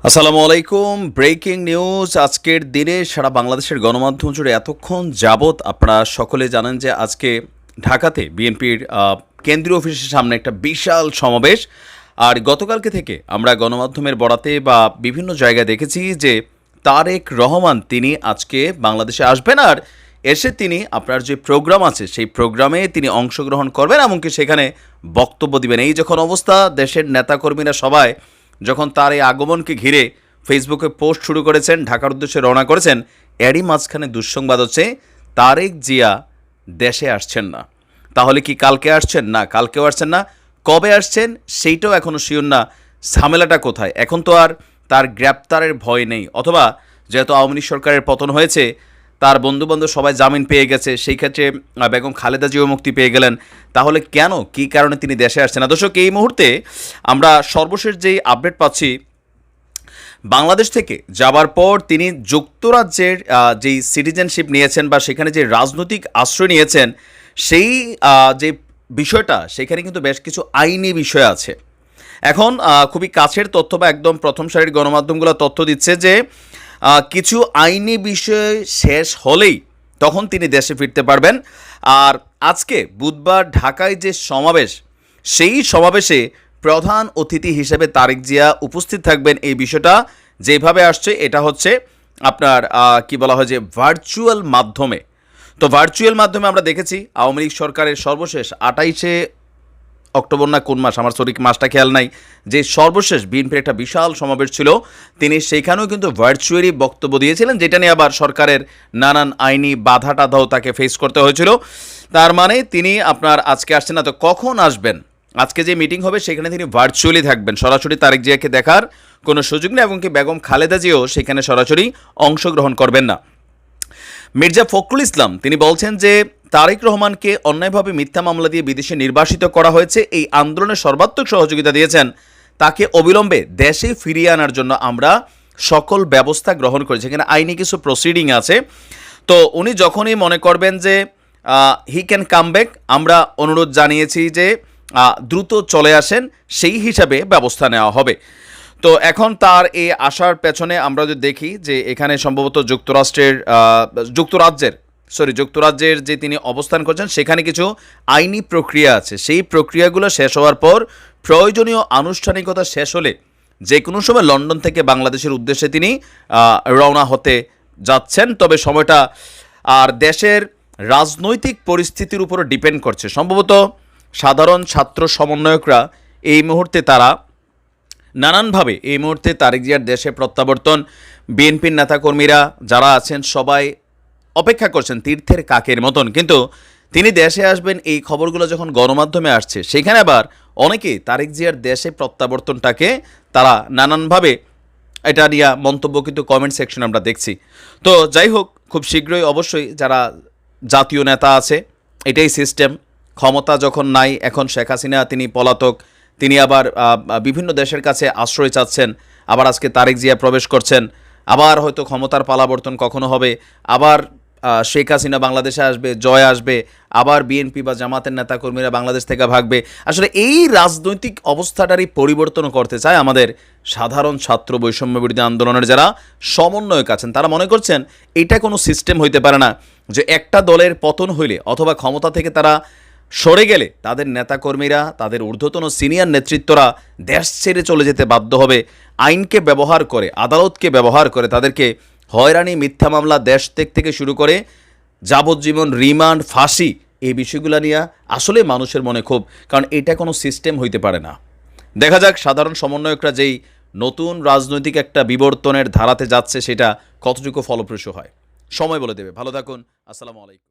আসসালামু আলাইকুম। Breaking news আজকের দিনে সারা বাংলাদেশের গণমাধ্যম জুড়ে এতক্ষণ যাবৎ আপনারা সকলে জানেন যে আজকে ঢাকাতে বিএনপির কেন্দ্রীয় অফিসের সামনে একটা বিশাল সমাবেশ। আর গতকালকে থেকে আমরা গণমাধ্যমের বরাতে বা বিভিন্ন জায়গায় দেখেছি যে তারেক রহমান তিনি আজকে বাংলাদেশে আসবেন, আর এসে তিনি আপনার যে প্রোগ্রাম আছে সেই প্রোগ্রামে তিনি অংশগ্রহণ করবেন, এমনকি সেখানে বক্তব্য দিবেন। এই যখন অবস্থা, দেশের নেতাকর্মীরা সবাই যখন তার এই আগমনকে ঘিরে ফেসবুকে পোস্ট শুরু করেছেন, ঢাকার উদ্দেশ্যে রওনা করেছেন, এরই মাঝখানে দুঃসংবাদ হচ্ছে তারেক জিয়া দেশে আসছেন না। তাহলে কি কালকে আসছেন? না, কালকেও আসছেন না। কবে আসছেন সেইটাও এখনও শিওর না। ঝামেলাটা কোথায়? এখন তো আর তার গ্রেপ্তারের ভয় নেই, অথবা যেহেতু আওয়ামী লীগ সরকারের পতন হয়েছে, তার বন্ধুবান্ধব সবাই জামিন পেয়ে গেছে, সেই ক্ষেত্রে বেগম খালেদা জিয়াও মুক্তি পেয়ে গেলেন। তাহলে কেন, কী কারণে তিনি দেশে আসছেন না? দর্শক, এই মুহূর্তে আমরা সর্বশেষ যেই আপডেট পাচ্ছি, বাংলাদেশ থেকে যাবার পর তিনি যুক্তরাজ্যের যেই সিটিজেনশিপ নিয়েছেন বা সেখানে যে রাজনৈতিক আশ্রয় নিয়েছেন, সেই যে বিষয়টা, সেখানে কিন্তু বেশ কিছু আইনি বিষয় আছে। এখন খুবই কাছের তথ্য বা একদম প্রথম সারির গণমাধ্যমগুলো তথ্য দিচ্ছে যে কিছু আইনি বিষয় শেষ হলেই তখন তিনি দেশে ফিরতে পারবেন। আর আজকে বুধবার ঢাকায় যে সমাবেশ, সেই সমাবেশে প্রধান অতিথি হিসেবে তারেক জিয়া উপস্থিত থাকবেন। এই বিষয়টা যেভাবে আসছে, এটা হচ্ছে আপনার কি বলা হয় যে ভার্চুয়াল মাধ্যমে। তো ভার্চুয়াল মাধ্যমে আমরা দেখেছি আওয়ামী লীগ সরকারের সর্বশেষ 28শে অক্টোবর না কোন মাস, আমার সঠিক মাসটা খেয়াল নাই, যে সর্বশেষ বিএনপির একটা বিশাল সমাবেশ ছিল, তিনি সেখানেও কিন্তু ভার্চুয়ালি বক্তব্য দিয়েছিলেন, যেটা নিয়ে আবার সরকারের নানান আইনি বাধা টাধাও তাকে ফেস করতে হয়েছিল। তার মানে তিনি আপনার আজকে আসছেন না। তো কখন আসবেন? আজকে যে মিটিং হবে সেখানে তিনি ভার্চুয়ালি থাকবেন, সরাসরি তারেক জিয়াকে দেখার কোনো সুযোগ নেই, এবং কি বেগম খালেদা জিয়াও সেখানে সরাসরি অংশগ্রহণ করবেন না। মির্জা ফখরুল ইসলাম তিনি বলছেন যে তারেক রহমানকে অন্যায়ভাবে মিথ্যা মামলা দিয়ে বিদেশে নির্বাসিত করা হয়েছে, এই আন্দোলনে সর্বাত্মক সহযোগিতা দিয়েছেন, তাকে অবিলম্বে দেশে ফিরিয়ে আনার জন্য আমরা সকল ব্যবস্থা গ্রহণ করেছি। এখানে আইনি কিছু প্রসিডিং আছে। তো উনি যখনই মনে করবেন যে হি ক্যান কাম ব্যাক, আমরা অনুরোধ জানিয়েছি যে দ্রুত চলে আসেন, সেই হিসাবে ব্যবস্থা নেওয়া হবে। তো এখন তার এই আসার পেছনে আমরা যদি দেখি যে এখানে সম্ভবত যুক্তরাজ্যের যে তিনি অবস্থান করছেন, সেখানে কিছু আইনি প্রক্রিয়া আছে। সেই প্রক্রিয়াগুলো শেষ হওয়ার পর প্রয়োজনীয় আনুষ্ঠানিকতা শেষ হলে যে কোনো সময় লন্ডন থেকে বাংলাদেশের উদ্দেশ্যে তিনি রওনা হতে যাচ্ছেন। তবে সময়টা আর দেশের রাজনৈতিক পরিস্থিতির উপর ডিপেন্ড করছে। সম্ভবত সাধারণ ছাত্র সমন্বয়করা এই মুহূর্তে তারা নানানভাবে এই মুহূর্তে তারেক জিয়ার দেশে প্রত্যাবর্তন, বিএনপির নেতাকর্মীরা যারা আছেন সবাই অপেক্ষা করছেন তীর্থের কাকের মতন। কিন্তু তিনি দেশে আসবেন এই খবরগুলো যখন গণমাধ্যমে আসছে, সেখানে আবার অনেকেই তারেক জিয়ার দেশে প্রত্যাবর্তনটাকে তারা নানানভাবে এটা নিয়ে মন্তব্য কিন্তু কমেন্ট সেকশনে আমরা দেখছি। তো যাই হোক, খুব শীঘ্রই অবশ্যই যারা জাতীয় নেতা আছে, এটাই সিস্টেম। ক্ষমতা যখন নাই, এখন শেখ হাসিনা তিনি পলাতক, তিনি আবার বিভিন্ন দেশের কাছে আশ্রয় চাচ্ছেন, আবার আজকে তারেক জিয়া প্রবেশ করছেন, আবার হয়তো ক্ষমতার পালাবর্তন কখনো হবে, আবার শেখ হাসিনা বাংলাদেশে আসবে, জয় আসবে, আবার বিএনপি বা জামাতের নেতাকর্মীরা বাংলাদেশ থেকে ভাগবে। আসলে এই রাজনৈতিক অবস্থাটারই পরিবর্তন করতে চায় আমাদের সাধারণ ছাত্র বৈষম্য বিরোধী আন্দোলনের যারা সমন্বয়ক আছেন। তারা মনে করছেন এটা কোনো সিস্টেম হইতে পারে না যে একটা দলের পতন হইলে অথবা ক্ষমতা থেকে তারা সরে গেলে তাদের নেতাকর্মীরা, তাদের ঊর্ধ্বতন সিনিয়র নেতৃত্বরা দেশ ছেড়ে চলে যেতে বাধ্য হবে। আইনকে ব্যবহার করে, আদালতকে ব্যবহার করে তাদেরকে হয়রানি, মিথ্যা মামলা, দেশ ত্যাগ থেকে শুরু করে যাবজ্জীবন রিমান্ড, ফাঁসি, এই বিষয়গুলো নিয়ে আসলে মানুষের মনে ক্ষোভ, কারণ এটা কোনো সিস্টেম হইতে পারে না। দেখা যাক সাধারণ সমন্বয়করা যেই নতুন রাজনৈতিক একটা বিবর্তনের ধারাতে যাচ্ছে, সেটা কতটুকু ফলপ্রসূ হয়, সময় বলে দেবে। ভালো থাকুন। আসসালামু আলাইকুম।